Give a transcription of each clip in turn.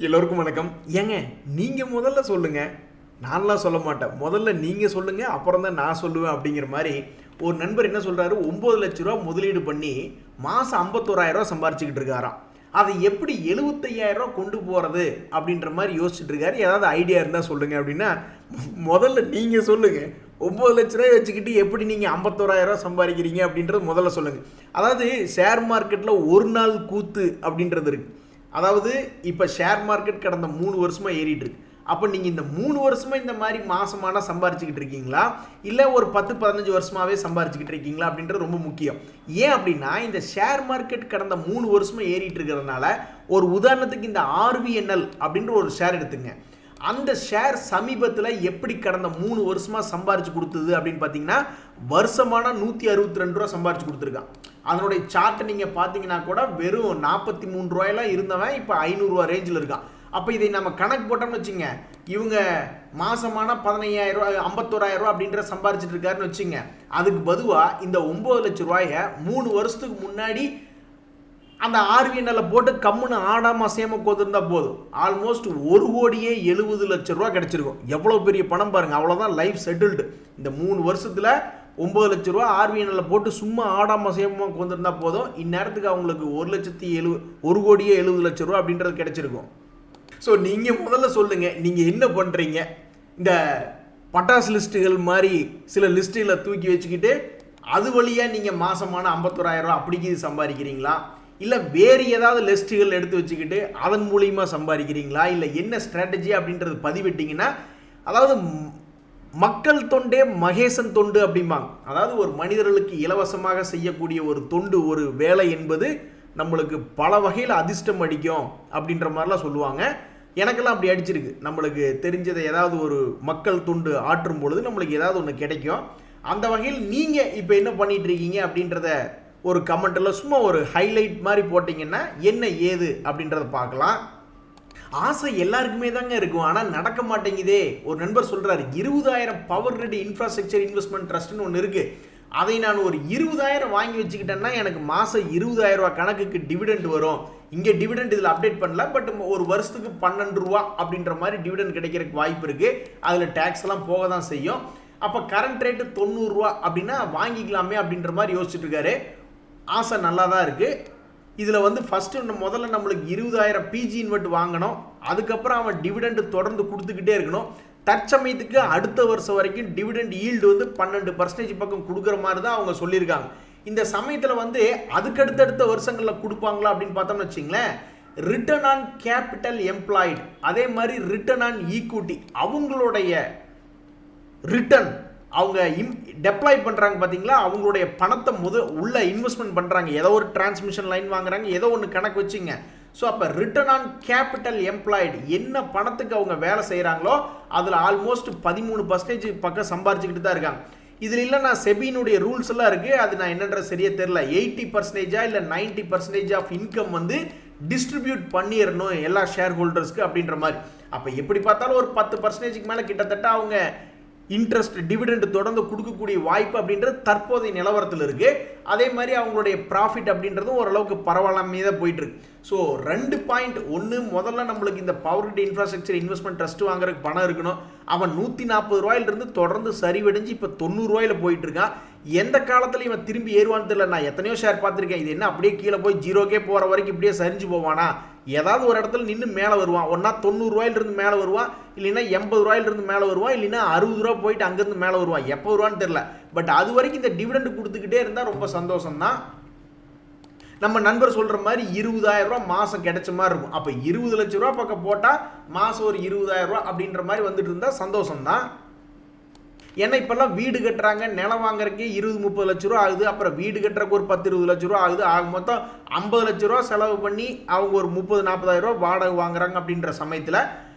எல்லோருக்கும் வணக்கம். ஏங்க நீங்க முதல்ல சொல்லுங்க, நான்லாம் சொல்ல மாட்டேன். முதல்ல நீங்க சொல்லுங்க, அப்புறம் தான் நான் சொல்லுவேன் அப்படிங்கிற மாதிரி ஒரு நண்பர் என்ன சொல்றாரு, 9 லட்ச ரூபா முதலீடு பண்ணி மாசம் 51,000 ரூபா சம்பாரிச்சுக்கிட்டு இருக்காராம். அதை எப்படி 75,000 ரூபா கொண்டு போறது அப்படின்ற மாதிரி யோசிச்சுட்டு இருக்காரு. ஏதாவது ஐடியா இருந்தா சொல்லுங்க அப்படின்னா, முதல்ல நீங்க சொல்லுங்க. 9 லட்ச ரூபாய் வச்சுக்கிட்டு எப்படி நீங்க 51,000 ரூபா சம்பாதிக்கிறீங்க அப்படின்றது முதல்ல சொல்லுங்க. அதாவது ஷேர் மார்க்கெட்ல ஒரு நாள் கூத்து அப்படின்றது இருக்கு. அதாவது இப்போ ஷேர் மார்க்கெட் கடந்த 3 வருஷமா ஏறிட்டு இருக்கு. அப்போ நீங்கள் இந்த 3 வருஷமா இந்த மாதிரி மாசமான சம்பாரிச்சுக்கிட்டு இருக்கீங்களா, இல்லை ஒரு 10-15 வருஷமாவே சம்பாரிச்சுக்கிட்டு இருக்கீங்களா அப்படின்றது ரொம்ப முக்கியம். ஏன் அப்படின்னா இந்த ஷேர் மார்க்கெட் கடந்த 3 வருஷமா ஏறிட்டு இருக்கிறதுனால, ஒரு உதாரணத்துக்கு இந்த ஆர்விஎன்எல் அப்படின்ற ஒரு ஷேர் எடுத்துங்க. அந்த ஷேர் சமீபத்தில் எப்படி கடந்த 3 வருஷமா சம்பாரிச்சு கொடுத்தது அப்படின்னு பார்த்தீங்கன்னா, வருஷமான 162 ரூபா சம்பாரிச்சு கொடுத்துருக்கான். அதனுடைய சார்ட்டை நீங்கள் பார்த்தீங்கன்னா கூட வெறும் 43 ரூபாயெல்லாம் இருந்தவன் இப்போ 500 ரூபா ரேஞ்சில் இருக்கான். அப்போ இதை நம்ம கணக்கு போட்டோம்னு வச்சுங்க, இவங்க மாசமான 15,000 ரூபா 51,000 ரூபா அப்படின்ற சம்பாரிச்சிட்டு இருக்காருன்னு வச்சுங்க. அதுக்கு பதுவாக இந்த 9 லட்ச ரூபாயை 3 வருஷத்துக்கு முன்னாடி அந்த ஆர்விஎன்எல்ல போட்டு கம்முன்னு ஆடாம அசையாம கோத்திருந்தா போதும், ஆல்மோஸ்ட் 1,70,00,000 ரூபா கிடைச்சிருக்கும். எவ்வளோ பெரிய பணம் பாருங்க. அவ்வளோதான் லைஃப் செட்டில்டு. இந்த 3 வருஷத்துல 9 லட்ச ரூபா ஆர்விஎன்எல்ல போட்டு சும்மா ஆடாம அசையாம கோந்திருந்தா போதும், இந்நேரத்துக்கு அவங்களுக்கு 1,70,00,000 ரூபா அப்படின்றது கிடைச்சிருக்கும். ஸோ நீங்க முதல்ல சொல்லுங்க, நீங்க என்ன பண்றீங்க? இந்த பட்டாசு லிஸ்ட்டுகள் மாதிரி சில லிஸ்ட்டுகளை தூக்கி வச்சுக்கிட்டு அது வழியாக நீங்கள் மாசமான 51,000 ரூபா அப்படிக்கு சம்பாதிக்கிறீங்களா, இல்லை வேறு ஏதாவது லிஸ்ட்டுகள் எடுத்து வச்சுக்கிட்டு அதன் மூலியமாக சம்பாதிக்கிறீங்களா, இல்லை என்ன ஸ்ட்ராட்டஜி அப்படின்றது பதிவிட்டீங்கன்னா, அதாவது மக்கள் தொண்டே மகேசன் தொண்டு அப்படிம்பாங்க. அதாவது ஒரு மனிதர்களுக்கு இலவசமாக செய்யக்கூடிய ஒரு தொண்டு, ஒரு வேலை என்பது நம்மளுக்கு பல வகையில் அதிர்ஷ்டம் அடிக்கும் அப்படின்ற மாதிரிலாம் சொல்லுவாங்க. எனக்கெல்லாம் அப்படி அடிச்சிருக்கு. நம்மளுக்கு தெரிஞ்சதை ஏதாவது ஒரு மக்கள் தொண்டு ஆற்றும் பொழுது நம்மளுக்கு ஏதாவது ஒன்று கிடைக்கும். அந்த வகையில் நீங்கள் இப்போ என்ன பண்ணிட்டு இருக்கீங்க அப்படின்றத ஒரு கமெண்ட்டில் சும்மா ஒரு ஹைலைட் மாதிரி போட்டிங்கன்னா என்ன ஏது அப்படின்றத பார்க்கலாம். ஆசை எல்லாருக்குமே தாங்க இருக்கும், ஆனால் நடக்க மாட்டேங்குதே. ஒரு நண்பர் சொல்கிறார், 20,000 பவர் கிரிட் இன்ஃப்ராஸ்ட்ரக்சர் இன்வெஸ்ட்மெண்ட் ட்ரஸ்ட்னு ஒன்று இருக்குது. அதை நான் ஒரு 20,000 வாங்கி வச்சுக்கிட்டேன்னா எனக்கு மாதம் 20,000 ரூபா கணக்குக்கு டிவிடெண்ட் வரும். இங்கே டிவிடெண்ட் இதில் அப்டேட் பண்ணல, பட் ஒரு வருஷத்துக்கு 12 ரூபா அப்படின்ற மாதிரி டிவிடெண்ட் கிடைக்கிறதுக்கு வாய்ப்பு இருக்குது. அதில் டேக்ஸ்லாம் போக தான் செய்யும். அப்போ கரண்ட் ரேட்டு 90 ரூபா அப்படின்னா வாங்கிக்கலாமே அப்படின்ற மாதிரி யோசிச்சுட்டு இருக்காரு. ஆசை நல்லா தான் இருக்குது. இதில் வந்து ஃபஸ்ட்டு முதல்ல நம்மளுக்கு 20,000 பிஜி இன்வெர்ட் வாங்கணும். அதுக்கப்புறம் அவன் டிவிடெண்ட் தொடர்ந்து கொடுத்துக்கிட்டே இருக்கணும். தற்சமயத்துக்கு அடுத்த வருஷம் வரைக்கும் டிவிடெண்ட் ஈல்டு வந்து 12% பக்கம் கொடுக்குற மாதிரி தான் அவங்க சொல்லியிருக்காங்க. இந்த சமயத்தில் வந்து அதுக்கடுத்தடுத்த வருஷங்களில் கொடுப்பாங்களா அப்படின்னு பார்த்தோம்னு வச்சிங்களேன். ரிட்டர்ன் ஆன் கேபிட்டல் எம்ப்ளாய்டு, அதே மாதிரி ரிட்டர்ன் ஆன் ஈக்விட்டி, அவங்களுடைய ரிட்டர்ன் அவங்க டெப்ளாய் பண்ணுறாங்க பார்த்தீங்களா, அவங்களுடைய பணத்தை உள்ள இன்வெஸ்ட்மெண்ட் பண்ணுறாங்க. ஏதோ ஒரு டிரான்ஸ்மிஷன் லைன் வாங்குறாங்க, ஏதோ ஒன்று கணக்கு வச்சுங்க. ஸோ அப்போ ரிட்டர்ன் ஆன் கேபிட்டல் எம்ப்ளாய்டு, என்ன பணத்துக்கு அவங்க வேலை செய்கிறாங்களோ அதில் ஆல்மோஸ்ட் 13% பக்கம் சம்பாரிச்சுக்கிட்டு தான் இருக்காங்க. இதில் இல்லை நான் செபியினுடைய ரூல்ஸ் எல்லாம் இருக்குது, அது நான் என்னன்ற சரியா தெரில. 80% இல்லை 90% ஆஃப் இன்கம் வந்து டிஸ்ட்ரிபியூட் பண்ணிடணும் எல்லா ஷேர் ஹோல்டர்ஸ்க்கு அப்படின்ற மாதிரி. அப்போ எப்படி பார்த்தாலும் ஒரு 10% மேலே கிட்டத்தட்ட அவங்க இன்ட்ரெஸ்ட் டிவிடெண்ட் தொடர்ந்து கொடுக்கக்கூடிய வாய்ப்பு அப்படின்றது தற்போதைய நிலவரத்தில் இருக்கு. அதே மாதிரி அவங்களுடைய ப்ராஃபிட் அப்படின்றதும் ஓரளவுக்கு பரவாயில்லாமே தான் போயிட்டு இருக்கு. So 2 point. ஒன்று, முதல்ல நம்மளுக்கு இந்த power grid infrastructure investment trust வாங்குறதுக்கு பணம் இருக்கணும். அவன் 140 ரூபாயிலிருந்து தொடர்ந்து சரிவடைஞ்சு இப்போ 90 ரூபாயில போயிட்டு இருக்கான். எந்த காலத்தில் இவன் திரும்பி ஏறுவான்னு தெரியல. நான் எத்தனையோ ஷேர் பார்த்துருக்கேன். இது என்ன அப்படியே கீழே போய் 0கே போகிற வரைக்கும் இப்படியே சரிஞ்சு போவானா? ஏதாவது ஒரு இடத்துல நின்று மேலே வருவான். ஒன்றா 90 ரூபாயிலிருந்து மேலே வருவான், இல்லைன்னா 80 ரூபாயிலிருந்து மேலே வருவான், இல்லைன்னா 60 ரூபா போயிட்டு அங்கேருந்து மேலே வருவான். எப்போ வருவான்னு தெரியல. பட் அது வரைக்கும் இந்த டிவிடெண்ட் கொடுத்துக்கிட்டே இருந்தால் ரொம்ப சந்தோஷம் தான். நம்ம நண்பர் சொல்கிற மாதிரி 20,000 ரூபா மாதம் கிடைச்ச மாதிரி இருக்கும். அப்போ 20 லட்ச ரூபா பக்கம் போட்டால் மாதம் ஒரு 20,000 ரூபா அப்படின்ற மாதிரி வந்துட்டு இருந்தால் சந்தோஷம் தான். ஏன்னா இப்போல்லாம் வீடு கட்டுறாங்க, நிலம் வாங்குறதுக்கே 20-30 லட்ச ரூபா ஆகுது. அப்புறம் வீடு கட்டுறதுக்கு ஒரு 10-20 லட்ச ரூபா ஆகுது. ஆக மொத்தம் 50 லட்ச ரூபா செலவு பண்ணி அவங்க ஒரு 30-40,000 ரூபா வாடகை வாங்குறாங்க. அப்படின்ற சமயத்தில்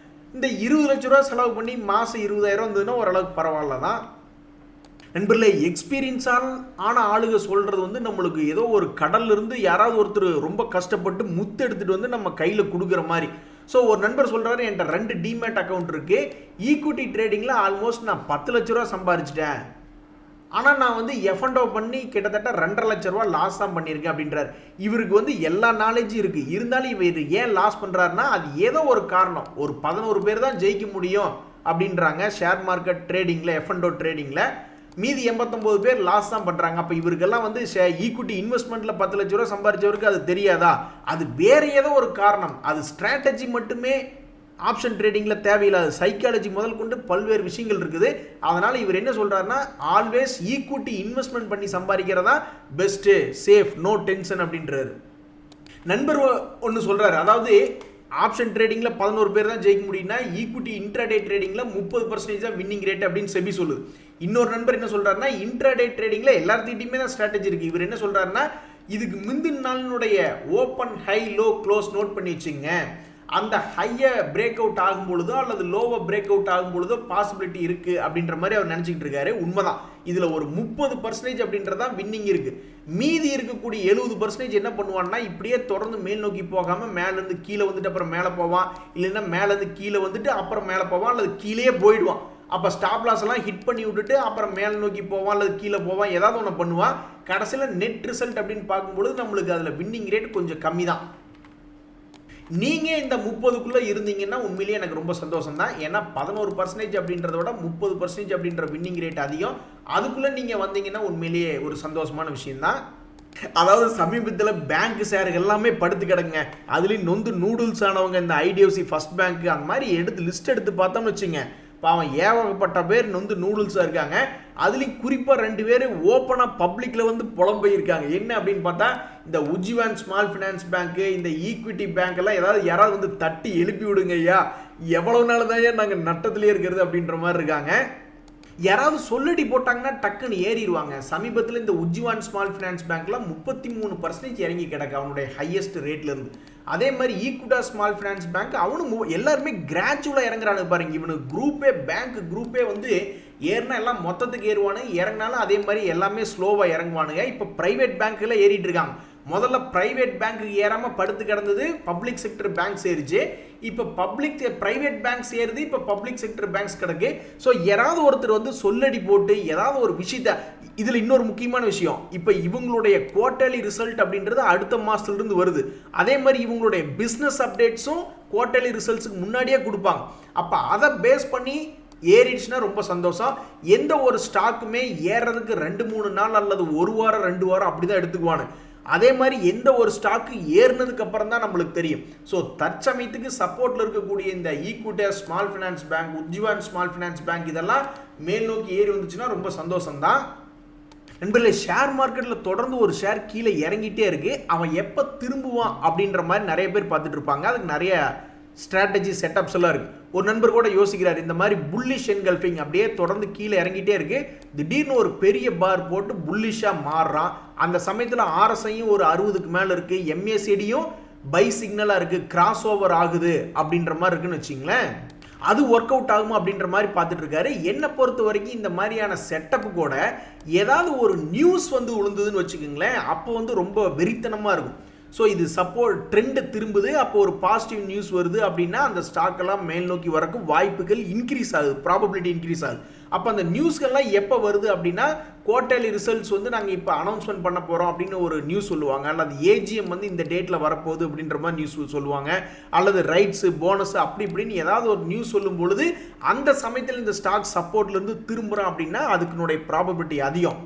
இந்த 20 லட்ச ரூபா செலவு பண்ணி மாதம் 20,000 வந்ததுன்னா ஓரளவுக்கு பரவாயில்ல தான். நண்பர்களே, எக்ஸ்பீரியன்ஸால் ஆன ஆளுக சொல்கிறது வந்து நம்மளுக்கு ஏதோ ஒரு கடல்ல இருந்து யாராவது ஒருத்தர் ரொம்ப கஷ்டப்பட்டு முத்து எடுத்துகிட்டு வந்து நம்ம கையில் கொடுக்குற மாதிரி. ஸோ ஒரு நண்பர் சொல்கிறாரு, என்கிட்ட 2 டிமேட் அக்கௌண்ட் இருக்குது, ஈக்விட்டி ட்ரேடிங்கில் ஆல்மோஸ்ட் நான் 10 லட்ச ரூபா சம்பாரிச்சிட்டேன். ஆனால் நான் வந்து எஃப்என்டோ பண்ணி கிட்டத்தட்ட 2.5 லட்ச ரூபா லாஸ் தான் பண்ணியிருக்கேன் அப்படின்றார். இவருக்கு வந்து எல்லா நாலேஜும் இருக்குது, இருந்தாலும் இவர் ஏன் லாஸ் பண்ணுறாருன்னா அது ஏதோ ஒரு காரணம். ஒரு 11 பேர் தான் ஜெயிக்க முடியும் அப்படின்றாங்க ஷேர் மார்க்கெட் ட்ரேடிங்கில், எஃப்என்டோ ட்ரேடிங்கில். மீதி 89 பேர் லாஸ் தான் பண்ணுறாங்க. அப்போ இவருக்கெல்லாம் வந்து ஈக்விட்டி இன்வெஸ்ட்மெண்ட்டில் 10 லட்ச ரூபா சம்பாதிச்சவருக்கு அது தெரியாதா? அது வேறு ஏதோ ஒரு காரணம். அது ஸ்ட்ராட்டஜி மட்டுமே ஆப்ஷன் ட்ரேடிங்கில் தேவையில்லாத சைக்காலஜி முதல் கொண்டு பல்வேறு விஷயங்கள் இருக்குது. அதனால் இவர் என்ன சொல்கிறாருன்னா, ஆல்வேஸ் ஈக்விட்டி இன்வெஸ்ட்மெண்ட் பண்ணி சம்பாதிக்கிறதா பெஸ்ட்டு, சேஃப், நோ டென்ஷன் அப்படின்றாரு. நண்பர் ஒன்று சொல்கிறாரு, அதாவது ஆப்ஷன் ட்ரேடிங்கில் 11 பேர் தான் ஜெயிக்க முடியும்னா ஈக்விட்டி இன்ட்ராடே ட்ரேடிங்கில் 30% தான் வின்னிங் ரேட் அப்படின்னு செபி சொல்லுது. இன்னொரு நண்பர் என்ன சொல்கிறாருன்னா, இன்ட்ராடே ட்ரேடிங்கில் எல்லாத்துக்கிட்டையுமே தான் ஸ்ட்ராட்டஜி இருக்குது. இவர் என்ன சொல்கிறாருன்னா, இதுக்கு முந்தின நாளினுடைய open high low close note பண்ணி வச்சுங்க. அந்த ஹையை பிரேக் அவுட் ஆகும் பொழுதோ அல்லது லோவை பிரேக் அவுட் ஆகும் பொழுதோ பாசிபிலிட்டி இருக்குது அப்படின்ற மாதிரி அவர் நினச்சிக்கிட்டு இருக்காரு. உண்மைதான். இதில் ஒரு 30% அப்படின்றதான் வின்னிங் இருக்குது. மீதி இருக்கக்கூடிய 70% என்ன பண்ணுவான்னா, இப்படியே தொடர்ந்து மேல் நோக்கி போகாமல் மேலேருந்து கீழே வந்துட்டு அப்புறம் மேலே போவான், இல்லைன்னா மேலேருந்து கீழே வந்துட்டு அப்புறம் மேலே போவான், அல்லது கீழே போயிடுவான். அப்போ ஸ்டாப் லாஸ் எல்லாம் ஹிட் பண்ணி விட்டுட்டு அப்புறம் மேலே நோக்கி போவான் அல்லது கீழே போவான், ஏதாவது ஒன்று பண்ணுவான். கடைசியில் நெட் ரிசல்ட் அப்படின்னு பார்க்கும்பொழுது நம்மளுக்கு அதில் வின்னிங் ரேட் கொஞ்சம் கம்மி தான். நீங்கள் இந்த 30க்குள்ளே இருந்தீங்கன்னா உண்மையிலேயே எனக்கு ரொம்ப சந்தோஷம் தான். ஏன்னா 11% அப்படின்றத விட 30% அப்படின்ற வின்னிங் ரேட் அதிகம். அதுக்குள்ளே நீங்கள் வந்தீங்கன்னா உண்மையிலேயே ஒரு சந்தோஷமான விஷயம்தான். அதாவது சமீபத்தில் பேங்க் ஷேர் எல்லாமே படுத்து கிடங்க. அதுலேயும் நொந்து நூடுல்ஸ் ஆனவங்க இந்த ஐடிஎஃப்சி ஃபர்ஸ்ட் பேங்க் அந்த மாதிரி லிஸ்ட் எடுத்து பார்த்தோம்னு வச்சுங்க, பாவம் ஏகப்பட்ட பேர் நொந்து நூடுல்ஸாக இருக்காங்க. அதுலேயும் குறிப்பாக 2 பேர் ஓப்பனாக பப்ளிக்கில் வந்து புலம்பெயிருக்காங்க. என்ன அப்படின்னு பார்த்தா, இந்த உஜ்ஜீவன் ஸ்மால் ஃபினான்ஸ் பேங்க்கு, இந்த ஈக்விட்டி பேங்க் எல்லாம் யாராவது வந்து தட்டி எழுப்பி விடுங்க ஐயா, எவ்வளவு நாள் தான் நாங்கள் நட்டத்திலே இருக்கிறது அப்படின்ற மாதிரி இருக்காங்க. யாராவது சொல்லடி போட்டாங்கன்னா டக்குன்னு ஏறிடுவாங்க. சமீபத்தில் இந்த உஜ்ஜீவன் ஸ்மால் ஃபினான்ஸ் பேங்க்லாம் 33% இறங்கி கிடக்கு அவனுடைய ஹையஸ்ட் ரேட்லேருந்து. அதே மாதிரி ஈக்விட்டா ஸ்மால் ஃபினான்ஸ் பேங்க் அவனும் எல்லாருமே கிராஜுவலாக இறங்குறானு பாருங்க. இவனுக்கு குரூப்பே, பேங்க் குரூப்பே வந்து ஏறினா எல்லாம் மொத்தத்துக்கு ஏறுவானு, இறங்கினாலும் அதே மாதிரி எல்லாமே ஸ்லோவாக இறங்குவானுங்க. இப்போ ப்ரைவேட் பேங்க்கில் ஏறிட்டு இருக்காங்க. முதல்ல பிரைவேட் பேங்க் ஏறாமல் படுத்து கிடந்தது, பப்ளிக் செக்டர் பேங்க்ஸ் ஏறிச்சு. இப்போ பிரைவேட் பேங்க்ஸ் ஏறுது, இப்போ பப்ளிக் செக்டர் பேங்க்ஸ் கிடக்கு. ஸோ யாராவது ஒருத்தர் வந்து சொல்லடி போட்டு ஏதாவது ஒரு விஷயத்த, இதில் இன்னொரு முக்கியமான விஷயம், இப்போ இவங்களுடைய குவார்டர்லி ரிசல்ட் அப்படின்றது அடுத்த மாதத்துலேருந்து வருது. அதே மாதிரி இவங்களுடைய பிஸ்னஸ் அப்டேட்ஸும் குவார்டர்லி ரிசல்ட்ஸுக்கு முன்னாடியே கொடுப்பாங்க. அப்போ அதை பேஸ் பண்ணி ஏறிடுச்சுன்னா ரொம்ப சந்தோஷம். எந்த ஒரு ஸ்டாக்குமே ஏறுறதுக்கு 2-3 நாள் அல்லது 1 வாரம் 2 வாரம் அப்படி தான் எடுத்துக்குவானு. அதே மாதிரி எந்த ஒரு ஸ்டாக்கு ஏறினதுக்கு அப்புறம் தான் நம்மளுக்கு தெரியும். ஸோ தற்சமயத்துக்கு சப்போர்ட்டில் இருக்கக்கூடிய இந்த equity small finance bank, Ujjivan small finance bank இதெல்லாம் மேல் நோக்கி ஏறி வந்துச்சுன்னா ரொம்ப சந்தோஷம்தான். நண்பர்களே, ஷேர் மார்க்கெட்டில் தொடர்ந்து ஒரு ஷேர் கீழே இறங்கிட்டே இருக்கு. அவன் எப்போ திரும்புவான் அப்படின்ற மாதிரி நிறைய பேர் பார்த்துட்டு இருப்பாங்க. அதுக்கு நிறைய ஸ்ட்ராட்டஜி செட்டப்ஸ் எல்லாம் இருக்குது. ஒரு நண்பர் கூட யோசிக்கிறார், இந்த மாதிரி புல்லிஷ் என்கல்ஃபிங் அப்படியே தொடர்ந்து கீழே இறங்கிட்டே இருக்கு, திடீர்னு ஒரு பெரிய பார் போட்டு புல்லிஷாக மாறுறான். அந்த சமயத்தில் ஆர்எஸ்ஐயும் ஒரு 60க்கு மேலே இருக்குது, எம்ஏசிடியும் பை சிக்னலாக இருக்குது, கிராஸ் ஓவர் ஆகுது அப்படின்ற மாதிரி இருக்குன்னு வச்சிங்களேன். அது ஒர்க் அவுட் ஆகுமா அப்படின்ற மாதிரி பார்த்துட்டு இருக்காரு. என்னை பொறுத்த வரைக்கும் இந்த மாதிரியான செட்டப்பு கூட ஏதாவது ஒரு நியூஸ் வந்து விழுந்ததுன்னு வச்சுக்கோங்களேன், அப்போ வந்து ரொம்ப வெறித்தனமாக இருக்கும். ஸோ இது சப்போர்ட் ட்ரெண்டு திரும்புது, அப்போ ஒரு பாசிட்டிவ் நியூஸ் வருது அப்படின்னா அந்த ஸ்டாக்கெல்லாம் மேல் நோக்கி வரக்கும் வாய்ப்புகள் இன்க்ரீஸ் ஆகுது, ப்ராபபிலிட்டி இன்க்ரீஸ் ஆகுது. அப்போ அந்த நியூஸ்கள்லாம் எப்போ வருது அப்படின்னா, குவார்டர்லி ரிசல்ட்ஸ் வந்து நாங்கள் இப்போ அனௌன்ஸ்மெண்ட் பண்ண போகிறோம் அப்படின்னு ஒரு நியூஸ் சொல்லுவாங்க, அல்லது ஏஜிஎம் வந்து இந்த டேட்டில் வரப்போகுது அப்படின்ற மாதிரி நியூஸ் சொல்லுவாங்க, அல்லது ரைட்ஸு போனஸ் அப்படி இப்படின்னு ஏதாவது ஒரு நியூஸ் சொல்லும் பொழுது அந்த சமயத்தில் இந்த ஸ்டாக் சப்போர்ட்லேருந்து திரும்புகிறோம் அப்படின்னா அதுக்குனுடைய ப்ராபபிலிட்டி அதிகம்.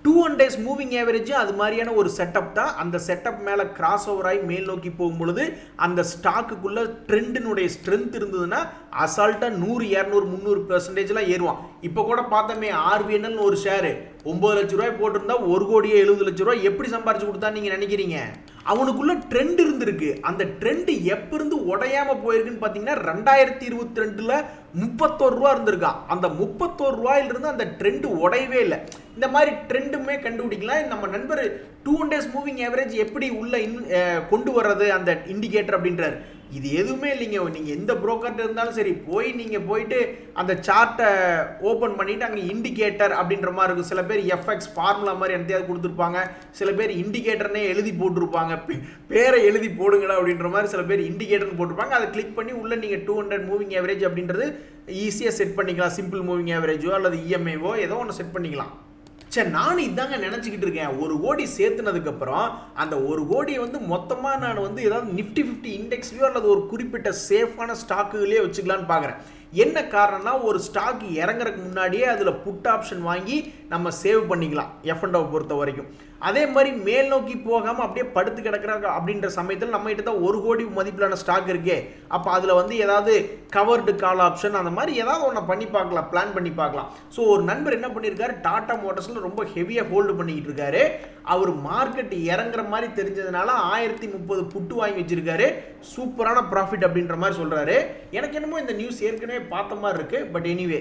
200 days மூவிங் ஆவரேஜ் அது மாதிரியான ஒரு செட்டப் தான். அந்த செட்டப் மேலே கிராஸ் ஓவர் ஆகி மேல் நோக்கி போகும்பொழுது அந்த ஸ்டாக்குக்குள்ள ட்ரெண்டினுடைய ஸ்ட்ரென்த் இருந்ததுன்னா அசால்ட்டாக 100, 200, 300% ஏறுவான். இப்போ கூட பார்த்தோமே ஆர்விஎன்எல் ஒரு ஷேரு 9 லட்ச ரூபாய் போட்டிருந்தா 1,70,00,000 ரூபாய் எப்படி சம்பாரிச்சு கொடுத்தா நீங்கள் நினைக்கிறீங்க? அவனுக்குள்ள ட்ரெண்ட் இருந்திருக்கு. அந்த ட்ரெண்ட் எப்ப இருந்து உடையாம போயிருக்குன்னு பார்த்தீங்கன்னா 2022ல் 31 ரூபா இருந்திருக்கான். அந்த 31 ரூபாயிலிருந்து அந்த ட்ரெண்ட் உடையவே இல்லை. இந்த மாதிரி ட்ரெண்டுமே கண்டுபிடிக்கலாம். நம்ம நண்பர் 200 days மூவிங் ஆவரேஜ் எப்படி உள்ள கொண்டு வர்றது அந்த இண்டிகேட்டர் அப்படின்றார். இது எதுவுமே இல்லைங்க. நீங்கள் எந்த புரோக்கர்ட்ட இருந்தாலும் சரி, நீங்கள் போயிட்டு அந்த சார்ட்டை ஓப்பன் பண்ணிவிட்டு அங்கே இண்டிகேட்டர் அப்படின்ற மாதிரி இருக்கும். சில பேர் எஃப்எக்ஸ் ஃபார்முலா மாதிரி எந்தையாவது கொடுத்துருப்பாங்க, சில பேர் இண்டிகேட்டர்னே எழுதி போட்டிருப்பாங்க, பேரை எழுதி போடுங்கடா அப்படின்ற மாதிரி சில பேர் இண்டிகேட்டர்னு போட்டிருப்பாங்க. அதை கிளிக் பண்ணி உள்ளே நீங்கள் 200 மூவிங் ஆவரேஜ் அப்படின்றது ஈஸியாக செட் பண்ணிக்கலாம். சிம்பிள் மூவிங் ஆவரேஜோ அல்லது இஎம்ஐவோ ஏதோ ஒன்று செட் பண்ணிக்கலாம். சரி, நானும் இதாங்க நினச்சிக்கிட்டு இருக்கேன். 1 கோடி சேர்த்துனதுக்கப்புறம் அந்த 1 கோடியை வந்து மொத்தமாக நான் வந்து ஏதாவது நிஃப்டி 50 இண்டெக்ஸ்லையோ அல்லது ஒரு குறிப்பிட்ட சேஃபான ஸ்டாக்குகளே வச்சுக்கலான்னு பார்க்குறேன். என்ன காரணம்னா, ஒரு ஸ்டாக் இறங்குறதுக்கு முன்னாடியே அதில் புட் ஆப்ஷன் வாங்கி நம்ம சேவ் பண்ணிக்கலாம் F&O பொறுத்த வரைக்கும். அதே மாதிரி மேல் நோக்கி போகாமல் அப்படியே படுத்து கிடக்கிறாங்க அப்படின்ற சமயத்தில் நம்ம கிட்ட தான் 1 கோடி மதிப்பிலான ஸ்டாக் இருக்கே. அப்போ அதில் வந்து ஏதாவது கவர்டு கால் ஆப்ஷன் அந்த மாதிரி ஏதாவது ஒன்று பண்ணி பார்க்கலாம், பிளான் பண்ணி பார்க்கலாம். ஸோ ஒரு நண்பர் என்ன பண்ணியிருக்காரு, டாடா மோட்டர்ஸில் ரொம்ப ஹெவியாக ஹோல்டு பண்ணிக்கிட்டு இருக்காரு. அவர் மார்க்கெட் இறங்குற மாதிரி தெரிஞ்சதுனால 1030 புட்டு வாங்கி வச்சிருக்காரு. சூப்பரான ப்ராஃபிட் அப்படின்ற மாதிரி சொல்கிறாரு. எனக்கு என்னமோ இந்த நியூஸ் ஏற்கனவே பார்த்த மாதிரி இருக்கு. பட் எனிவே,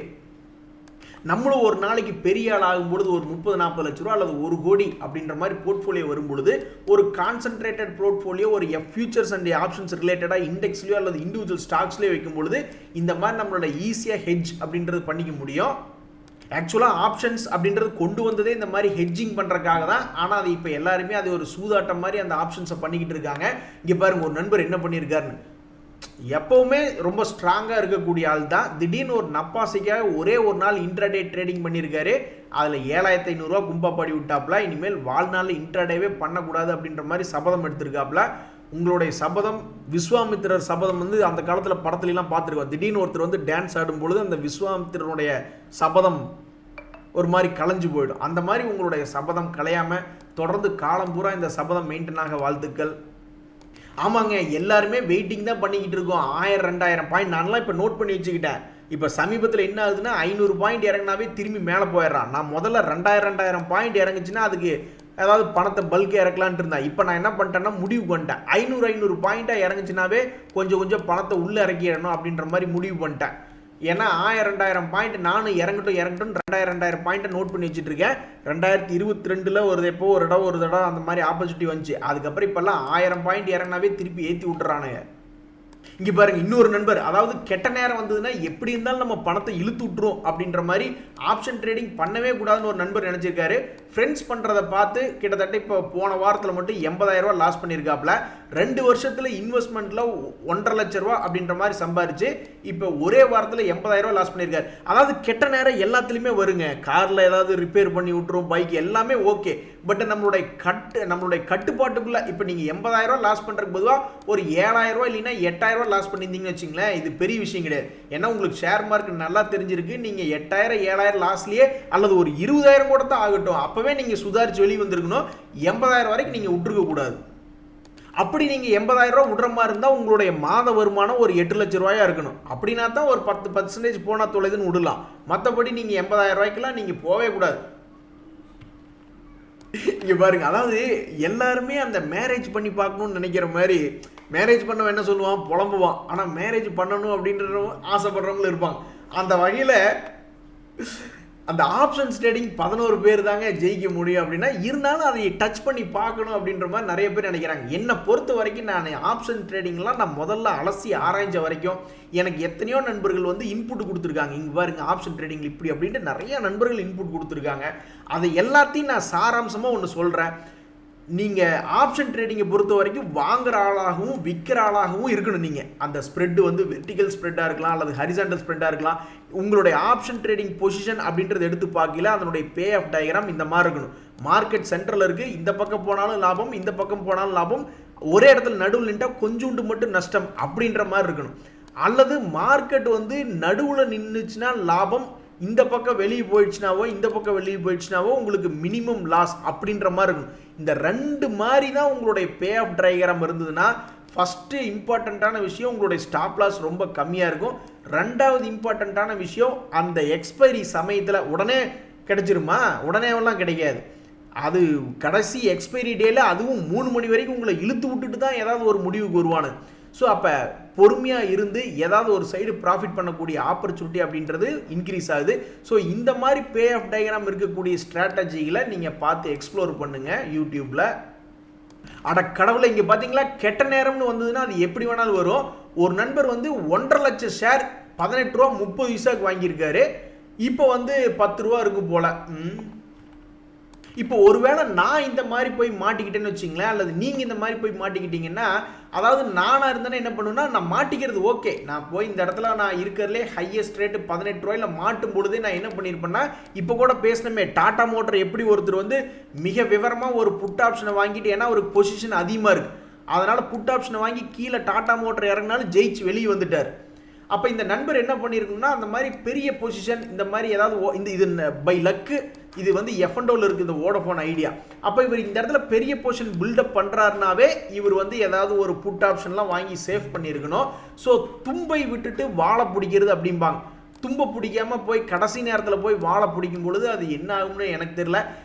நம்மளும் ஒரு நாளைக்கு பெரிய ஆள் ஆகும்பொழுது ஒரு 30-40 லட்ச ரூபா அல்லது 1 கோடி அப்படின்ற மாதிரி போர்ட்ஃபோலியோ வரும்பொழுது ஒரு கான்சென்ட்ரேட்டட் போர்ட்ஃபோலியோ ஒரு ஃபியூச்சர்ஸ் அண்ட் ஆப்ஷன்ஸ் ரிலேட்டடாக இண்டெக்ஸ்லையோ அல்லது இண்டிவிஜுவல் ஸ்டாக்ஸ்லையோ வைக்கும்பொழுது இந்த மாதிரி நம்மளோட ஈஸியாக ஹெட்ஜ் அப்படின்றது பண்ணிக்க முடியும். ஆக்சுவலாக ஆப்ஷன்ஸ் அப்படின்றது கொண்டு வந்ததே இந்த மாதிரி ஹெட்ஜிங் பண்ணுறதுக்காக தான். ஆனால் அது இப்போ எல்லாருமே அது ஒரு சூதாட்டம் மாதிரி அந்த ஆப்ஷன்ஸை பண்ணிக்கிட்டு இருக்காங்க. இங்கே பாருங்க, ஒரு நண்பர் என்ன பண்ணியிருக்காருன்னு. எப்பவுமே ரொம்ப ஸ்ட்ராங்காக இருக்கக்கூடிய ஆள் தான். திடீர்னு ஒரு நப்பாசைக்காக ஒரே ஒரு நாள் இன்ட்ராடே ட்ரேடிங் பண்ணியிருக்காரு. அதில் 7500 ரூபா கும்பாப்பாடி விட்டாப்ல. இனிமேல் வாழ்நாளில் இன்ட்ராடேவே பண்ணக்கூடாது அப்படின்ற மாதிரி சபதம் எடுத்திருக்காப்ல. உங்களுடைய சபதம், விஸ்வாமித்திரர் சபதம் வந்து அந்த காலத்தில் படத்துலலாம் பார்த்துருக்கோம். திடீர்னு ஒருத்தர் வந்து டான்ஸ் ஆடும் பொழுது அந்த விஸ்வாமித்திரனுடைய சபதம் ஒரு மாதிரி களைஞ்சு போயிடும். அந்த மாதிரி உங்களுடைய சபதம் களையாமல் தொடர்ந்து காலம் பூரா இந்த சபதம் மெயின்டைன் ஆக வாழ்த்துக்கள். ஆமாங்க, எல்லாருமே வெயிட்டிங் தான் பண்ணிக்கிட்டு இருக்கோம். 1000-2000 பாயிண்ட் நான்லாம் இப்போ நோட் பண்ணி வச்சுக்கிட்டேன். இப்போ சமீபத்தில் என்ன ஆகுதுன்னா 500 பாயிண்ட் இறங்கினாவே திரும்பி மேலே போயிடுறான். நான் முதல்ல 2000 பாயிண்ட் இறங்குச்சுன்னா அதுக்கு ஏதாவது பணத்தை பல்கே இறக்கலான்ட்டு இருந்தேன். இப்போ நான் என்ன பண்ணிட்டேன்னா முடிவு பண்ணிட்டேன், 500 பாயிண்ட்டாக இறங்குச்சுனாவே கொஞ்சம் பணத்தை உள்ளே இறக்கிடணும் அப்படின்ற மாதிரி முடிவு பண்ணிட்டேன். ஏன்னா 1000-2000 பாயிண்ட் நானும் இறங்கட்டும் 2000 பாயிண்ட்டை நோட் பண்ணி வச்சுட்டு இருக்கேன். 2022 ஒரு தடவை அந்த மாதிரி ஆப்பர்ச்சுனிட்டி வந்துச்சு. அதுக்கப்புறம் இப்போல்லாம் 1000 பாயிண்ட் இறங்கினாவே திருப்பி ஏற்றி விட்டுறானுங்க. இங்கே பாருங்க, இன்னொரு நண்பர், அதாவது கெட்ட நேரம் வந்ததுன்னா எப்படி இருந்தாலும் நம்ம பணத்தை இழுத்து விட்டுரும் அப்படின்ற மாதிரி ஆப்ஷன் ட்ரேடிங் பண்ணவே கூடாதுன்னு ஒரு நண்பர் நினச்சிருக்காரு. ஃப்ரெண்ட்ஸ் பண்ணுறதை பார்த்து கிட்டத்தட்ட இப்போ போன வாரத்தில் மட்டும் 80,000 ரூபா லாஸ் பண்ணியிருக்காப்புல. 2 வருஷத்தில் இன்வெஸ்ட்மெண்ட்டில் 1.5 லட்ச ரூபா அப்படின்ற மாதிரி சம்பாரிச்சு இப்போ ஒரே வாரத்தில் 80,000 ரூபா லாஸ் பண்ணியிருக்காரு. அதாவது கெட்ட நேரம் எல்லாத்துலேயுமே வருங்க. காரில் ஏதாவது ரிப்பேர் பண்ணி விட்டுரும், பைக் எல்லாமே ஓகே. பட் நம்மளுடைய கட்டுப்பாட்டுக்குள்ளே இப்போ நீங்கள் 80,000 ரூபா லாஸ் பண்ணுறதுக்கு பொதுவாக ஒரு 7,000 ரூபா இல்லைன்னா 8,000 ரூபா லாஸ் பண்ணியிருந்தீங்கன்னு வச்சுங்களேன், இது பெரிய விஷயம் கிடையாது. ஏன்னா உங்களுக்கு ஷேர் மார்க்கெட் நல்லா தெரிஞ்சிருக்கு. நீங்கள் 8,000-7,000 லாஸ்லேயே அல்லது ஒரு 20,000 கூட தான் ஆகட்டும், அப்போவே நீங்கள் சுதாரிச்சு வெளியே வந்திருக்கணும். 80,000 வரைக்கும் நீங்கள் விட்டுருக்க கூடாது. அப்படி நீங்கள் 80,000 ரூபா விடுற மாதிரி இருந்தால் உங்களுடைய மாத வருமானம் ஒரு 8 லட்ச ரூபாயா இருக்கணும். அப்படின்னா தான் ஒரு 10% போனால் தொலைதுன்னு விடலாம். மற்றபடி நீங்கள் 80,000 ரூபாய்க்கெல்லாம் நீங்கள் போவே கூடாது. இங்கே பாருங்க, அதாவது எல்லாருமே அந்த மேரேஜ் பண்ணி பார்க்கணும்னு நினைக்கிற மாதிரி, மேரேஜ் பண்ணவன் என்ன சொல்லுவான், புலம்புவான். ஆனால் மேரேஜ் பண்ணணும் அப்படின்ற ஆசைப்படுறவங்களும் இருப்பாங்க. அந்த வகையில் அந்த ஆப்ஷன்ஸ் ட்ரேடிங் 11 பேர் தாங்க ஜெயிக்க முடியும் அப்படின்னா, இருந்தாலும் அதை டச் பண்ணி பார்க்கணும் அப்படின்ற மாதிரி நிறைய பேர் நினைக்கிறாங்க. என்னை பொறுத்த வரைக்கும் நான் ஆப்ஷன் ட்ரேடிங்லாம் நான் முதல்ல அலசி ஆராய்ஞ்ச வரைக்கும் எனக்கு எத்தனையோ நண்பர்கள் வந்து இன்புட் கொடுத்துருக்காங்க. இங்கே பாருங்க, ஆப்ஷன் ட்ரேடிங் இப்படி அப்படின்ட்டு நிறைய நண்பர்கள் இன்புட் கொடுத்துருக்காங்க. அதை எல்லாத்தையும் நான் சாராம்சமாக ஒன்று சொல்கிறேன். நீங்கள் ஆப்ஷன் ட்ரேடிங்கை பொறுத்த வரைக்கும் வாங்குற ஆளாகவும் விற்கிற ஆளாகவும் இருக்கணும். நீங்கள் அந்த ஸ்ப்ரெட் வந்து வெர்டிகல் ஸ்ப்ரெட்டாக இருக்கலாம் அல்லது ஹரிசாண்டல் ஸ்ப்ரெட்டாக இருக்கலாம். உங்களுடைய ஆப்ஷன் ட்ரேடிங் பொசிஷன் அப்படின்றது எடுத்து பார்க்கல, அதனுடைய பே ஆஃப் டயக்ராம் இந்த மாதிரி இருக்கணும். மார்க்கெட் சென்டரில் இருக்குது, இந்த பக்கம் போனாலும் லாபம், இந்த பக்கம் போனாலும் லாபம், ஒரே இடத்துல நடுவில் நின்றால் கொஞ்சோண்டு மட்டும் நஷ்டம் அப்படின்ற மாதிரி இருக்கணும். அல்லது மார்க்கெட் வந்து நடுவில் நின்றுச்சுன்னா லாபம், இந்த பக்கம் வெளியே போயிடுச்சுனாவோ இந்த பக்கம் வெளியே போயிடுச்சுனாவோ உங்களுக்கு மினிமம் லாஸ் அப்படின்ற மாதிரி இருக்கும். இந்த 2 மாதிரி தான் உங்களுடைய பே ஆஃப் டயக்ராம் இருந்ததுன்னா, ஃபஸ்ட்டு இம்பார்ட்டண்ட்டான விஷயம் உங்களுடைய ஸ்டாப் லாஸ் ரொம்ப கம்மியாக இருக்கும். 2வது இம்பார்ட்டண்ட்டான விஷயம், அந்த எக்ஸ்பைரி சமயத்தில் உடனே கிடைச்சிருமா, உடனேவெல்லாம் கிடைக்காது. அது கடைசி எக்ஸ்பைரி டேல அதுவும் 3 மணி வரைக்கும் உங்களை இழுத்து விட்டுட்டு தான் ஏதாவது ஒரு முடிவுக்கு வருவானு. ஸோ அப்போ பொறுமையாக இருந்து ஏதாவது ஒரு சைடு ப்ராஃபிட் பண்ணக்கூடிய ஆப்பர்ச்சுனிட்டி அப்படின்றது இன்க்ரீஸ் ஆகுது. ஸோ இந்த மாதிரி பே ஆஃப் டயக்ராம் இருக்கக்கூடிய ஸ்ட்ராட்டஜிகளை நீங்கள் பார்த்து எக்ஸ்ப்ளோர் பண்ணுங்கள் யூடியூப்பில். அட கடவுளை, இங்கே பார்த்தீங்களா, கெட்ட நேரம்னு வந்ததுன்னா அது எப்படி வேணாலும் வரும். ஒரு நண்பர் வந்து 1.5 லட்சம் ஷேர் 18 ரூபா 30 பைசாக்கு வாங்கியிருக்காரு. இப்போ வந்து 10 ரூபா இருக்கும் போல். இப்போ ஒருவேளை நான் இந்த மாதிரி போய் மாட்டிக்கிட்டேன்னு வச்சுங்களேன், அல்லது நீங்கள் இந்த மாதிரி போய் மாட்டிக்கிட்டீங்கன்னா, அதாவது நானாக இருந்தேன்னா என்ன பண்ணுவேன்னா, நான் மாட்டிக்கிறது ஓகே, நான் போய் இந்த இடத்துல நான் இருக்கிறதுலே ஹையஸ்ட் ரேட்டு 18 ரூபாயில் மாட்டும் பொழுதே நான் என்ன பண்ணியிருப்பேன்னா, இப்போ கூட பேசினமே டாடா மோட்டர் எப்படி ஒருத்தர் வந்து மிக விவரமாக ஒரு புட் ஆப்ஷனை வாங்கிட்டு, ஏன்னா ஒரு பொசிஷன் அதிகமாக இருக்குது, அதனால் புட் ஆப்ஷனை வாங்கி கீழே டாடா மோட்டர் இறங்கினாலும் ஜெயிச்சு வெளியே வந்துட்டார். அப்போ இந்த நண்பர் என்ன பண்ணியிருக்குன்னா, அந்த மாதிரி பெரிய பொசிஷன் இந்த மாதிரி ஏதாவது இது பை லக்கு இது வந்து எஃப்என்டோவில் இருக்குது இந்த வோடஃபோன் ஐடியா. அப்போ இவர் இந்த இடத்துல பெரிய பொசிஷன் பில்டப் பண்ணுறாருனாவே இவர் வந்து ஏதாவது ஒரு புட் ஆப்ஷன்லாம் வாங்கி சேவ் பண்ணியிருக்கணும். ஸோ தும்பை விட்டுட்டு வாழை பிடிக்கிறது அப்படிம்பாங்க. தும்பை பிடிக்காம போய் கடைசி நேரத்தில் போய் வாழை பிடிக்கும் பொழுது அது என்ன ஆகும்னு எனக்கு தெரியல.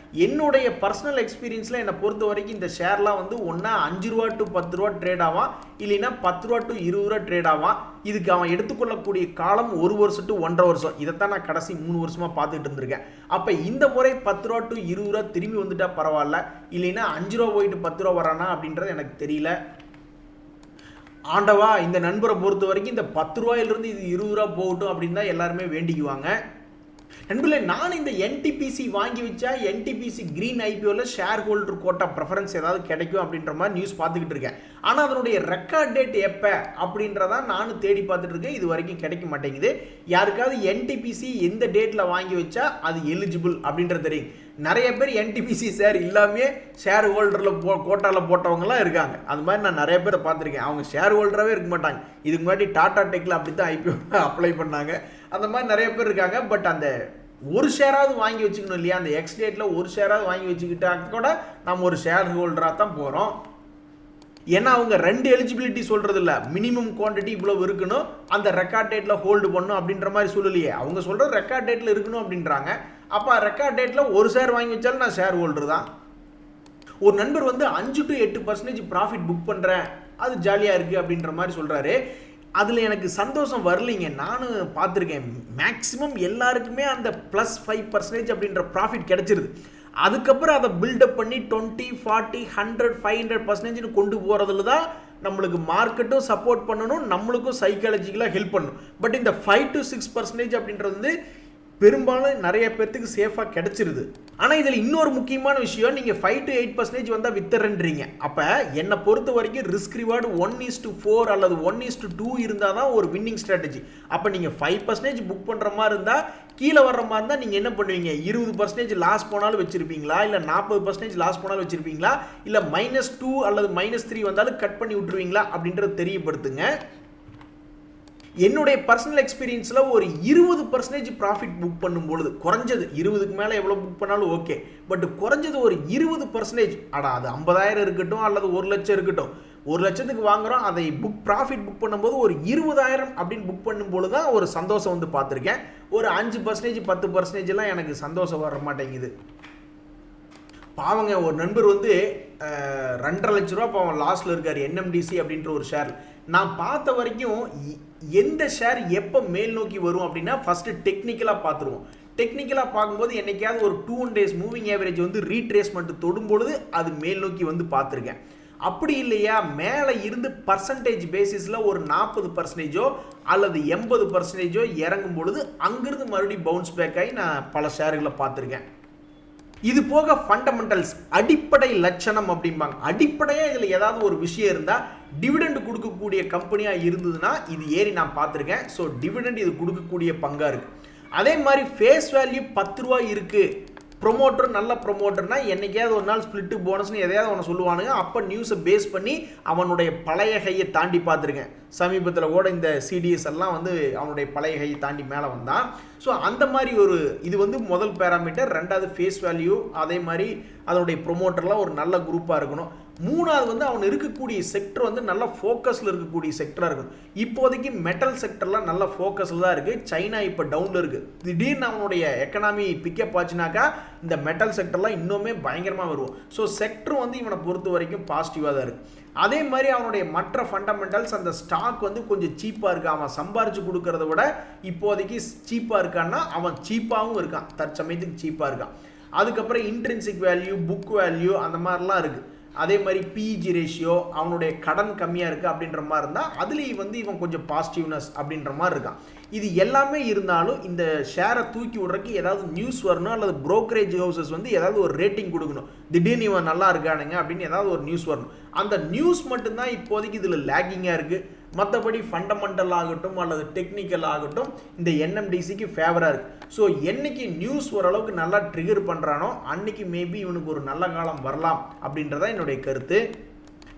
என்னுடைய பர்சனல் எக்ஸ்பீரியன்ஸில் என்னை பொறுத்த வரைக்கும் இந்த ஷேர்லாம் வந்து ஒன்றா 5 ரூபா டு 10 ரூபா ட்ரேட் ஆவான், இல்லைன்னா 10 ரூபா டு 20 ரூபா ட்ரேட் ஆவான். இதுக்கு அவன் எடுத்துக்கொள்ளக்கூடிய காலம் 1 வருஷம் டு 1.5 வருஷம். இதைத்தான் நான் கடைசி 3 வருஷமாக பார்த்துட்டு இருந்திருக்கேன். அப்போ இந்த முறை 10 ரூபா டு 20 ரூபா திரும்பி வந்துட்டா பரவாயில்ல, இல்லைன்னா 5 ரூபா போயிட்டு 10 ரூபா வரானா அப்படின்றது எனக்கு தெரியல. ஆண்டவா இந்த நண்பரை பொறுத்த வரைக்கும் இந்த 10 ரூபாயிலிருந்து இது 20 ரூபா போகட்டும் அப்படின்னு தான் எல்லாருமே வேண்டிக்குவாங்க. நண்பர்களே, நான் இந்த என்டிபிசி வாங்கி வச்சா என்டிபிசி கிரீன் ஐபிஓவில் ஷேர் ஹோல்டர் கோட்டா ப்ரெஃபரன்ஸ் ஏதாவது கிடைக்கும் அப்படின்ற மாதிரி நியூஸ் பார்த்துக்கிட்டு இருக்கேன். ஆனால் அதனுடைய ரெக்கார்ட் டேட் எப்போ அப்படின்றதான் நானும் தேடி பார்த்துட்டு இருக்கேன். இது வரைக்கும் கிடைக்க மாட்டேங்குது. யாருக்காவது என்டிபிசி எந்த டேட்டில் வாங்கி வச்சா அது எலிஜிபிள் அப்படின்றது தெரியும். நிறைய பேர் என்டிபிசி ஷேர் இல்லாமே ஷேர் ஹோல்டரில் கோட்டாவில் போட்டவங்கலாம் இருக்காங்க. அது மாதிரி நான் நிறைய பேரை பார்த்துருக்கேன். அவங்க ஷேர் ஹோல்டராகவே இருக்க மாட்டாங்க. இதுக்கு முன்னாடி டாடா டெக்கில் அப்படி தான் ஐபிஓ அப்ளை பண்ணாங்க. அந்த மாதிரி நிறைய பேர் இருக்காங்க. பட் அந்த ஒரு ஷேராவது வாங்கி வச்சுக்கணும் இல்லையா, அந்த எக்ஸ் டேட்டில் ஒரு ஷேராவது வாங்கி வச்சுக்கிட்டா கூட நம்ம ஒரு ஷேர் ஹோல்டராக தான் போகிறோம். ஏன்னா அவங்க 2 எலிஜிபிலிட்டி சொல்கிறது இல்லை, மினிமம் குவான்டிட்டி இவ்வளவு இருக்கணும், அந்த ரெக்கார்ட் டேட்டில் ஹோல்டு பண்ணணும் அப்படின்ற மாதிரி சொல்லலையே. அவங்க சொல்கிறது ரெக்கார்ட் டேட்டில் இருக்கணும் அப்படின்றாங்க. அப்போ ரெக்கார்ட் டேட்டில் ஒரு ஷேர் வாங்கி வச்சாலும் நான் ஷேர் ஹோல்டர் தான். ஒரு நண்பர் வந்து 5 to 8% ப்ராஃபிட் புக் பண்ணுறேன், அது ஜாலியாக இருக்குது அப்படின்ற மாதிரி சொல்கிறாரு. அதில் எனக்கு சந்தோஷம் வரலைங்க. நானும் பார்த்துருக்கேன், மேக்ஸிமம் எல்லாருக்குமே அந்த +5% அப்படின்ற ப்ராஃபிட் கிடச்சிருது. அதுக்கப்புறம் அதை பில்டப் பண்ணி 20, 40, 100, 500% கொண்டு போகிறதுல தான் நம்மளுக்கு மார்க்கெட்டும் சப்போர்ட் பண்ணணும், நம்மளுக்கும் சைக்காலஜிக்கலாக ஹெல்ப் பண்ணணும். பட் இந்த 5 to 6% அப்படின்றது வந்து பெரும்பாலும் நிறைய பேர்த்துக்கு சேஃபாக கிடச்சிருது. ஆனால் இதில் இன்னொரு முக்கியமான விஷயம், நீங்கள் 5 to 8% வந்தால் வித்தரன்றீங்க. அப்போ என்னை பொறுத்த வரைக்கும் ரிஸ்க் ரிவார்டு 1:4 அல்லது 1:2 இருந்தால் தான் ஒரு வின்னிங் ஸ்ட்ராட்டஜி. அப்போ நீங்கள் 5% புக் பண்ணுற மாதிரி இருந்தால், கீழே வர்ற மாதிரி இருந்தால் நீங்கள் என்ன பண்ணுவீங்க, 20% லாஸ் போனாலும் வச்சுருப்பீங்களா, இல்லை 40% லாஸ் போனாலும் வச்சுருப்பீங்களா, இல்லை -2 அல்லது -3 வந்தாலும் கட் பண்ணி விட்டுருவீங்களா அப்படின்றது தெரியப்படுத்துங்க. என்னுடைய பர்சனல் எக்ஸ்பீரியன்ஸில் ஒரு 20% ப்ராஃபிட் புக் பண்ணும்பொழுது, குறைஞ்சது 20க்கு மேலே எவ்வளோ புக் பண்ணாலும் ஓகே, பட் குறைஞ்சது ஒரு 20%, அது 50,000 இருக்கட்டும் அல்லது 1 லட்சம் இருக்கட்டும், 1 லட்சத்துக்கு வாங்குகிறோம், அதை ப்ராஃபிட் புக் பண்ணும்போது ஒரு 20,000 அப்படின்னு புக் பண்ணும்போது தான் ஒரு சந்தோஷம் வந்து பார்த்துருக்கேன். ஒரு 5%, 10%லாம் எனக்கு சந்தோஷம் வர மாட்டேங்குது. பாவங்க, ஒரு நண்பர் வந்து 2.5 லட்ச ரூபா பாவம் லாஸ்ட்டில் இருக்கார், NMDC அப்படின்ற ஒரு ஷேர். நான் பார்த்த வரைக்கும் எந்த ஷேர் எப்போ மேல் நோக்கி வரும் அப்படின்னா ஃபஸ்ட்டு டெக்னிக்கலாக பார்த்துருவோம். டெக்னிக்கலாக பார்க்கும்போது என்னைக்காவது ஒரு 2 days மூவிங் ஆவரேஜ் வந்து ரீட்ரேஸ்மெண்ட் தொடும்பொழுது அது மேல் நோக்கி வந்து பார்த்துருக்கேன். அப்படி இல்லையா, மேலே இருந்து பர்சன்டேஜ் பேசிஸில் ஒரு 40% அல்லது 80% இறங்கும் பொழுது அங்கிருந்து மறுபடியும் பவுன்ஸ் பேக் ஆகி நான் பல ஷேர்களை பார்த்துருக்கேன். இது போக ஃபண்டமெண்டல்ஸ், அடிப்படை லட்சணம் அப்படிம்பாங்க. அடிப்படையாக இதில் ஏதாவது ஒரு விஷயம் இருந்தால், டிவிடெண்ட் கொடுக்கக்கூடிய கம்பெனியாக இருந்ததுன்னா இது ஏறி நான் பார்த்துருக்கேன். ஸோ டிவிடெண்ட் இது கொடுக்கக்கூடிய பங்காக இருக்குது. அதே மாதிரி ஃபேஸ் வேல்யூ 10 ரூபா இருக்குது, ப்ரொமோட்டர் நல்ல ப்ரொமோட்டர்னா என்னைக்காவது ஒரு நாள் ஸ்பிளிட்டு போனஸ்னு எதையாவது அவனை சொல்லுவானுங்க. அப்போ நியூஸை பேஸ் பண்ணி அவனுடைய பழைய கையை தாண்டி பார்த்துருக்கேன். சமீபத்தில் கூட இந்த சிடிஎஸ் எல்லாம் வந்து அவனுடைய பழைய கையை தாண்டி மேலே வந்தான். ஸோ அந்த மாதிரி ஒரு இது வந்து முதல் பேராமீட்டர். 2வது ஃபேஸ் வேல்யூ, அதே மாதிரி அதனுடைய ப்ரொமோட்டர்லாம் ஒரு நல்ல குரூப்பாக இருக்கணும். 3வது வந்து அவன் இருக்கக்கூடிய செக்டர் வந்து நல்ல ஃபோக்கஸில் இருக்கக்கூடிய செக்டராக இருக்கும். இப்போதைக்கு மெட்டல் செக்டர்லாம் நல்ல ஃபோக்கஸில் தான் இருக்குது. சைனா இப்போ டவுனில் இருக்குது. திடீர்னு அவனுடைய எக்கனாமி பிக்கப் ஆச்சுனாக்கா இந்த மெட்டல் செக்டர்லாம் இன்னுமே பயங்கரமாக வருவோம். ஸோ செக்டர் வந்து இவனை பொறுத்த வரைக்கும் பாசிட்டிவாக தான் இருக்குது. அதே மாதிரி அவனுடைய மற்ற ஃபண்டமெண்டல்ஸ், அந்த ஸ்டாக் வந்து கொஞ்சம் சீப்பாக இருக்குது. அவன் சம்பாரிச்சு கொடுக்கறத விட இப்போதைக்கு சீப்பாக இருக்கான்னா அவன் சீப்பாகவும் இருக்கான், தற்சமயத்துக்கு சீப்பாக இருக்கான். அதுக்கப்புறம் இன்ட்ரின்சிக் வேல்யூ, புக் வேல்யூ அந்த மாதிரிலாம் இருக்குது. அதே மாதிரி பிஇஜி ரேஷியோ, அவனுடைய கடன் கம்மியாக இருக்குது அப்படின்ற மாதிரி இருந்தால் அதுலேயும் வந்து இவன் கொஞ்சம் பாசிட்டிவ்னஸ் அப்படின்ற மாதிரி இருக்கான். இது எல்லாமே இருந்தாலும் இந்த ஷேரை தூக்கி விட்றதுக்கு ஏதாவது நியூஸ் வரணும், அல்லது புரோக்கரேஜ் ஹவுசஸ் வந்து ஏதாவது ஒரு ரேட்டிங் கொடுக்கணும். திடீர்னு இவன் நல்லா இருக்கானுங்க அப்படின்னு ஏதாவது ஒரு நியூஸ் வரணும். அந்த நியூஸ் மட்டும்தான் இப்போதைக்கு இதில் லேக்கிங்காக இருக்குது. மற்றபடி ஃபண்டமெண்டல் ஆகட்டும் அல்லது டெக்னிக்கல் ஆகட்டும் இந்த என்எம்டிசிக்கு ஃபேவராக இருக்குது. ஸோ என்னைக்கு நியூஸ் ஓரளவுக்கு நல்லா ட்ரிகர் பண்ணுறானோ அன்னைக்கு மேபி இவனுக்கு ஒரு நல்ல காலம் வரலாம் அப்படின்றதான் என்னுடைய கருத்து.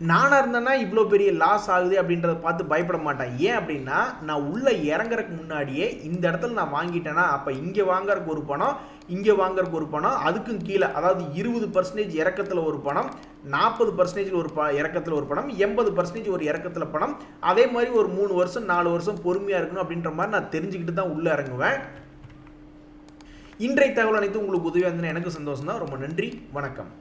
நானாக இருந்தேன்னா இவ்வளோ பெரிய லாஸ் ஆகுது அப்படின்றத பார்த்து பயப்பட மாட்டேன். ஏன் அப்படின்னா நான் உள்ளே இறங்குறதுக்கு முன்னாடியே இந்த இடத்துல நான் வாங்கிட்டேன்னா அப்போ இங்கே வாங்குறதுக்கு ஒரு பணம், இங்கே வாங்குறதுக்கு ஒரு பணம், அதுக்கும் கீழே அதாவது 20% இறக்கத்தில் ஒரு பணம், 40% ஒரு இறக்கத்தில் ஒரு பணம், 80% ஒரு இறக்கத்தில் பணம், அதே மாதிரி ஒரு 3 வருஷம் 4 வருஷம் பொறுமையாக இருக்கணும் அப்படின்ற மாதிரி நான் தெரிஞ்சுக்கிட்டு தான் உள்ளே இறங்குவேன். இன்றைய தகவல் அனைத்து உங்களுக்கு உதவியாக இருந்ததுன்னா எனக்கு சந்தோஷம் தான். ரொம்ப நன்றி, வணக்கம்.